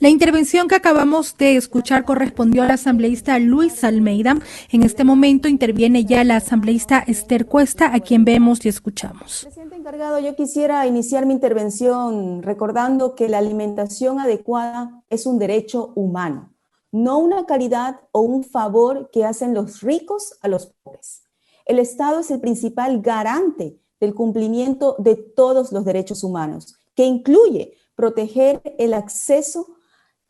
La intervención que acabamos de escuchar correspondió al asambleísta Luis Almeida. En este momento interviene ya la asambleísta Esther Cuesta, a quien vemos y escuchamos. Presidente encargado, yo quisiera iniciar mi intervención recordando que la alimentación adecuada es un derecho humano, no una caridad o un favor que hacen los ricos a los pobres. El Estado es el principal garante del cumplimiento de todos los derechos humanos, que incluye proteger el acceso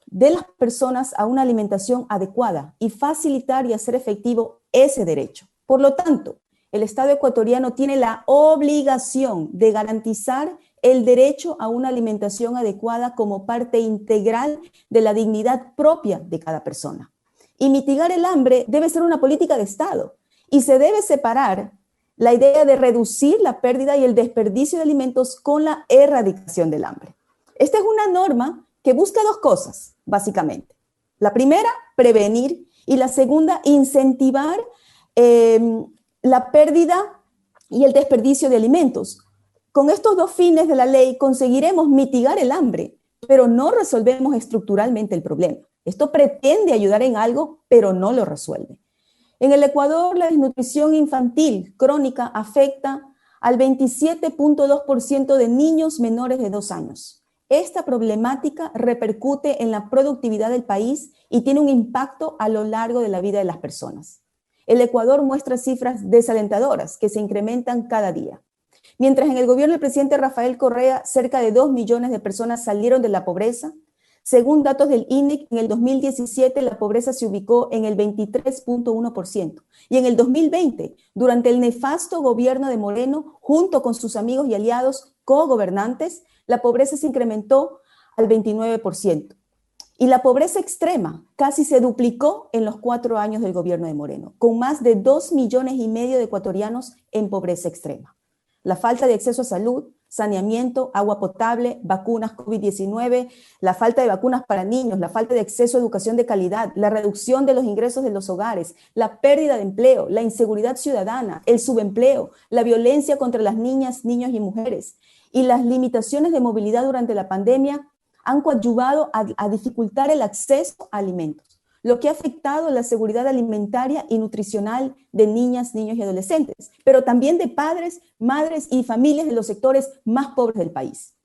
de las personas a una alimentación adecuada y facilitar y hacer efectivo ese derecho. Por lo tanto, el Estado ecuatoriano tiene la obligación de garantizar el derecho a una alimentación adecuada como parte integral de la dignidad propia de cada persona. Y mitigar el hambre debe ser una política de Estado y se debe separar la idea de reducir la pérdida y el desperdicio de alimentos con la erradicación del hambre. Esta es una norma que busca dos cosas, básicamente. La primera, prevenir, y la segunda, incentivar la pérdida y el desperdicio de alimentos. Con estos dos fines de la ley conseguiremos mitigar el hambre, pero no resolvemos estructuralmente el problema. Esto pretende ayudar en algo, pero no lo resuelve. En el Ecuador, la desnutrición infantil crónica afecta al 27.2% de niños menores de 2 años. Esta problemática repercute en la productividad del país y tiene un impacto a lo largo de la vida de las personas. El Ecuador muestra cifras desalentadoras que se incrementan cada día. Mientras en el gobierno del presidente Rafael Correa, cerca de 2 millones de personas salieron de la pobreza, según datos del INEC, en el 2017 la pobreza se ubicó en el 23.1%. Y en el 2020, durante el nefasto gobierno de Moreno, junto con sus amigos y aliados cogobernantes, la pobreza se incrementó al 29%. Y la pobreza extrema casi se duplicó en los 4 años del gobierno de Moreno, con más de 2,5 millones de ecuatorianos en pobreza extrema. La falta de acceso a salud, saneamiento, agua potable, vacunas COVID-19, la falta de vacunas para niños, la falta de acceso a educación de calidad, la reducción de los ingresos de los hogares, la pérdida de empleo, la inseguridad ciudadana, el subempleo, la violencia contra las niñas, niños y mujeres y las limitaciones de movilidad durante la pandemia han coadyuvado a dificultar el acceso a alimentos, lo que ha afectado la seguridad alimentaria y nutricional de niñas, niños y adolescentes, pero también de padres, madres y familias de los sectores más pobres del país.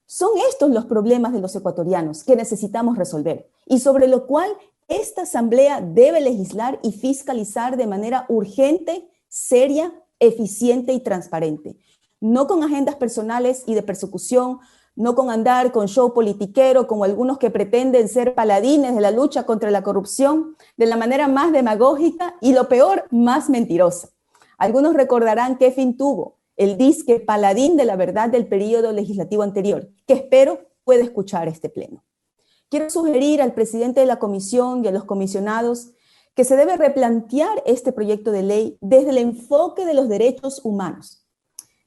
Son estos los problemas de los ecuatorianos que necesitamos resolver y sobre lo cual esta asamblea debe legislar y fiscalizar de manera urgente, seria, eficiente y transparente. No con agendas personales y de persecución, no con andar con show politiquero como algunos que pretenden ser paladines de la lucha contra la corrupción de la manera más demagógica y lo peor, más mentirosa. Algunos recordarán qué fin tuvo el disque paladín de la verdad del periodo legislativo anterior, que espero pueda escuchar este pleno. Quiero sugerir al presidente de la comisión y a los comisionados que se debe replantear este proyecto de ley desde el enfoque de los derechos humanos,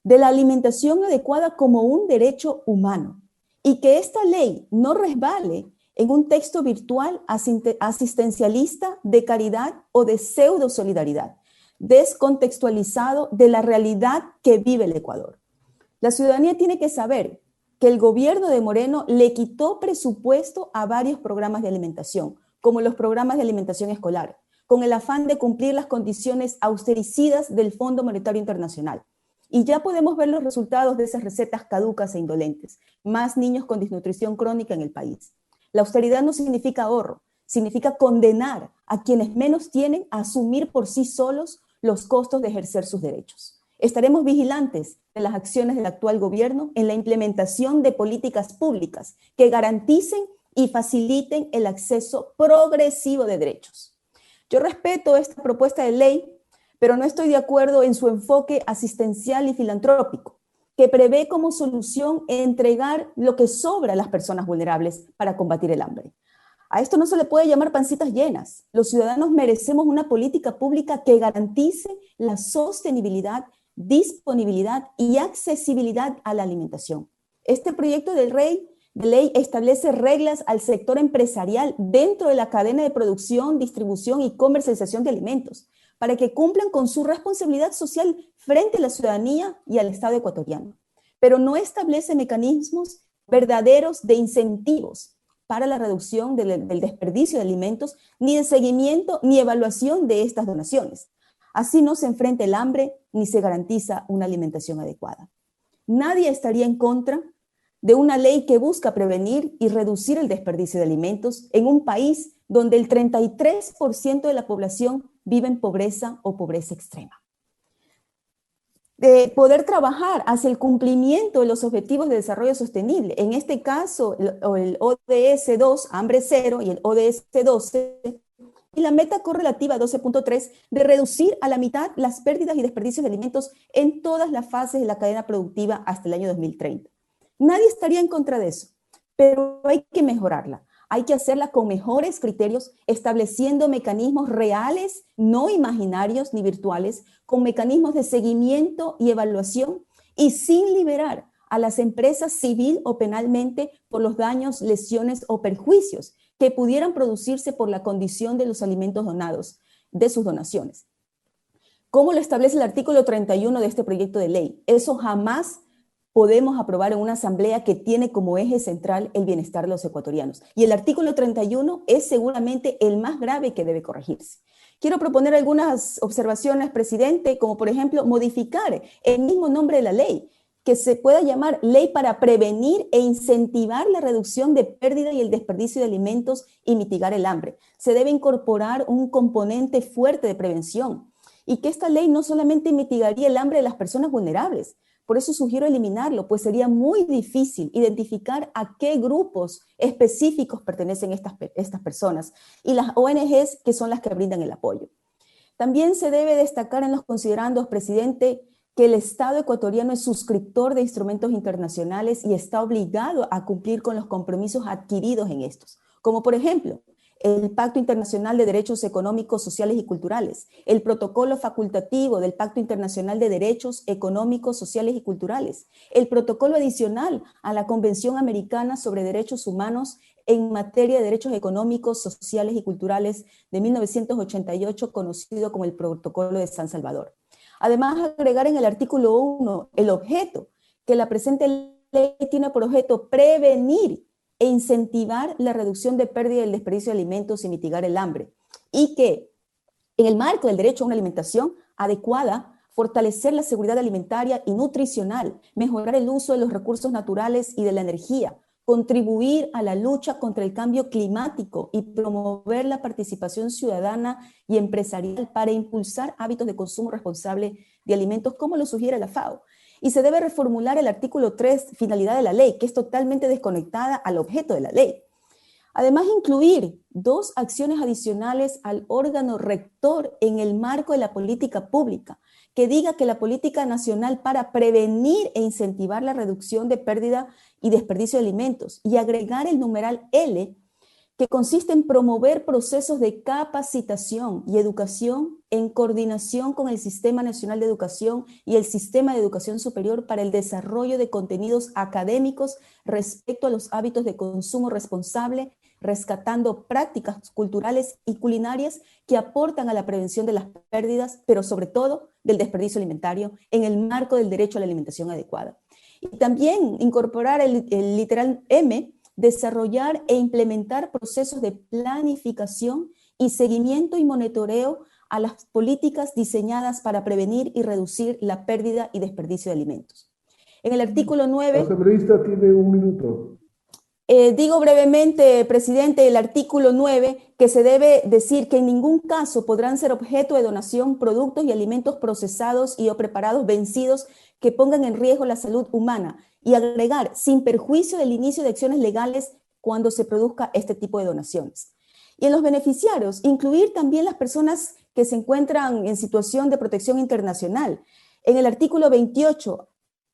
de la alimentación adecuada como un derecho humano y que esta ley no resbale en un texto virtual asistencialista de caridad o de pseudo solidaridad, descontextualizado de la realidad que vive el Ecuador. La ciudadanía tiene que saber que el gobierno de Moreno le quitó presupuesto a varios programas de alimentación, como los programas de alimentación escolar, con el afán de cumplir las condiciones austericidas del Fondo Monetario Internacional. Y ya podemos ver los resultados de esas recetas caducas e indolentes. Más niños con desnutrición crónica en el país. La austeridad no significa ahorro, significa condenar a quienes menos tienen a asumir por sí solos los costos de ejercer sus derechos. Estaremos vigilantes de las acciones del actual gobierno en la implementación de políticas públicas que garanticen y faciliten el acceso progresivo de derechos. Yo respeto esta propuesta de ley, pero no estoy de acuerdo en su enfoque asistencial y filantrópico, que prevé como solución entregar lo que sobra a las personas vulnerables para combatir el hambre. A esto no se le puede llamar pancitas llenas. Los ciudadanos merecemos una política pública que garantice la sostenibilidad, disponibilidad y accesibilidad a la alimentación. Este proyecto de ley establece reglas al sector empresarial dentro de la cadena de producción, distribución y comercialización de alimentos, para que cumplan con su responsabilidad social frente a la ciudadanía y al Estado ecuatoriano. Pero no establece mecanismos verdaderos de incentivos para la reducción del desperdicio de alimentos, ni de seguimiento ni evaluación de estas donaciones. Así no se enfrenta el hambre ni se garantiza una alimentación adecuada. Nadie estaría en contra de una ley que busca prevenir y reducir el desperdicio de alimentos en un país donde el 33% de la población vive en pobreza o pobreza extrema. De poder trabajar hacia el cumplimiento de los Objetivos de Desarrollo Sostenible, en este caso el ODS 2, hambre cero, y el ODS 12, y la meta correlativa 12.3 de reducir a la mitad las pérdidas y desperdicios de alimentos en todas las fases de la cadena productiva hasta el año 2030. Nadie estaría en contra de eso, pero hay que mejorarla. Hay que hacerla con mejores criterios, estableciendo mecanismos reales, no imaginarios ni virtuales, con mecanismos de seguimiento y evaluación y sin liberar a las empresas civil o penalmente por los daños, lesiones o perjuicios que pudieran producirse por la condición de los alimentos donados, de sus donaciones. ¿Cómo lo establece el artículo 31 de este proyecto de ley? Eso jamás podemos aprobar en una asamblea que tiene como eje central el bienestar de los ecuatorianos. Y el artículo 31 es seguramente el más grave que debe corregirse. Quiero proponer algunas observaciones, presidente, como por ejemplo modificar el mismo nombre de la ley, que se pueda llamar Ley para prevenir e incentivar la reducción de pérdida y el desperdicio de alimentos y mitigar el hambre. Se debe incorporar un componente fuerte de prevención y que esta ley no solamente mitigaría el hambre de las personas vulnerables. Por eso sugiero eliminarlo, pues sería muy difícil identificar a qué grupos específicos pertenecen estas personas y las ONGs que son las que brindan el apoyo. También se debe destacar en los considerandos, presidente, que el Estado ecuatoriano es suscriptor de instrumentos internacionales y está obligado a cumplir con los compromisos adquiridos en estos, como por ejemplo, el Pacto Internacional de Derechos Económicos, Sociales y Culturales, el Protocolo Facultativo del Pacto Internacional de Derechos Económicos, Sociales y Culturales, el Protocolo Adicional a la Convención Americana sobre Derechos Humanos en materia de derechos económicos, sociales y culturales de 1988, conocido como el Protocolo de San Salvador. Además, agregar en el artículo 1 el objeto, que la presente ley tiene por objeto prevenir e incentivar la reducción de pérdida y el desperdicio de alimentos y mitigar el hambre. Y que, en el marco del derecho a una alimentación adecuada, fortalecer la seguridad alimentaria y nutricional, mejorar el uso de los recursos naturales y de la energía, contribuir a la lucha contra el cambio climático y promover la participación ciudadana y empresarial para impulsar hábitos de consumo responsable de alimentos, como lo sugiere la FAO. Y se debe reformular el artículo 3, finalidad de la ley, que es totalmente desconectada al objeto de la ley. Además, incluir 2 acciones adicionales al órgano rector en el marco de la política pública, que diga que la política nacional para prevenir e incentivar la reducción de pérdida y desperdicio de alimentos, y agregar el numeral L, que consiste en promover procesos de capacitación y educación en coordinación con el Sistema Nacional de Educación y el Sistema de Educación Superior para el desarrollo de contenidos académicos respecto a los hábitos de consumo responsable, rescatando prácticas culturales y culinarias que aportan a la prevención de las pérdidas, pero sobre todo del desperdicio alimentario en el marco del derecho a la alimentación adecuada. Y también incorporar el literal M, desarrollar e implementar procesos de planificación y seguimiento y monitoreo a las políticas diseñadas para prevenir y reducir la pérdida y desperdicio de alimentos. En el artículo 9... La asambleísta tiene 1 minuto. Digo brevemente, presidente, el artículo 9, que se debe decir que en ningún caso podrán ser objeto de donación productos y alimentos procesados y o preparados vencidos que pongan en riesgo la salud humana, y agregar, sin perjuicio del inicio de acciones legales cuando se produzca este tipo de donaciones. Y en los beneficiarios, incluir también las personas que se encuentran en situación de protección internacional. En el artículo 28,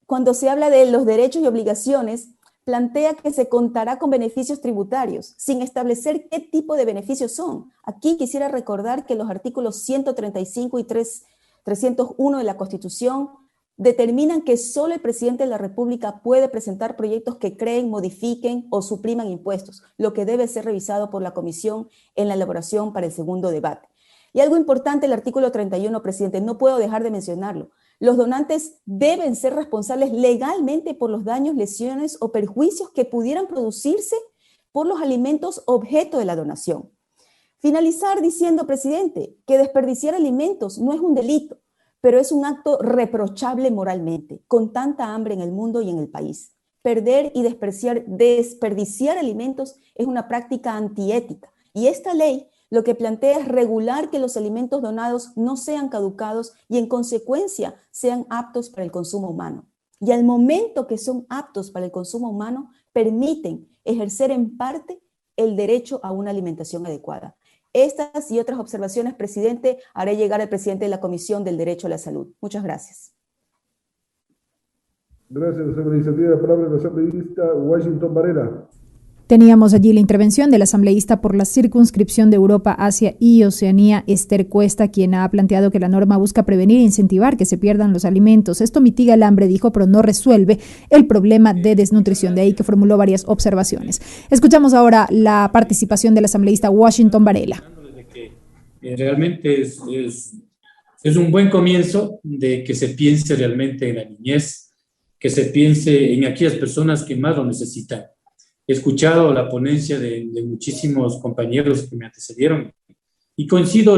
cuando se habla de los derechos y obligaciones, plantea que se contará con beneficios tributarios, sin establecer qué tipo de beneficios son. Aquí quisiera recordar que los artículos 135 y 301 de la Constitución determinan que solo el presidente de la República puede presentar proyectos que creen, modifiquen o supriman impuestos, lo que debe ser revisado por la Comisión en la elaboración para el segundo debate. Y algo importante, el artículo 31, presidente, no puedo dejar de mencionarlo. Los donantes deben ser responsables legalmente por los daños, lesiones o perjuicios que pudieran producirse por los alimentos objeto de la donación. Finalizar diciendo, presidente, que desperdiciar alimentos no es un delito, pero es un acto reprochable moralmente, con tanta hambre en el mundo y en el país. Perder y desperdiciar alimentos es una práctica antiética, y esta ley lo que plantea es regular que los alimentos donados no sean caducados y en consecuencia sean aptos para el consumo humano. Y al momento que son aptos para el consumo humano, permiten ejercer en parte el derecho a una alimentación adecuada. Estas y otras observaciones, presidente, haré llegar al presidente de la Comisión del Derecho a la Salud. Muchas gracias. Gracias, asambleísta. Tiene la palabra el asambleísta Washington Varela. Teníamos allí la intervención del asambleísta por la circunscripción de Europa, Asia y Oceanía, Esther Cuesta, quien ha planteado que la norma busca prevenir e incentivar que se pierdan los alimentos. Esto mitiga el hambre, dijo, pero no resuelve el problema de desnutrición. De ahí que formuló varias observaciones. Escuchamos ahora la participación del asambleísta Washington Varela. Realmente es un buen comienzo de que se piense realmente en la niñez, que se piense en aquellas personas que más lo necesitan. He escuchado la ponencia de muchísimos compañeros que me antecedieron y coincido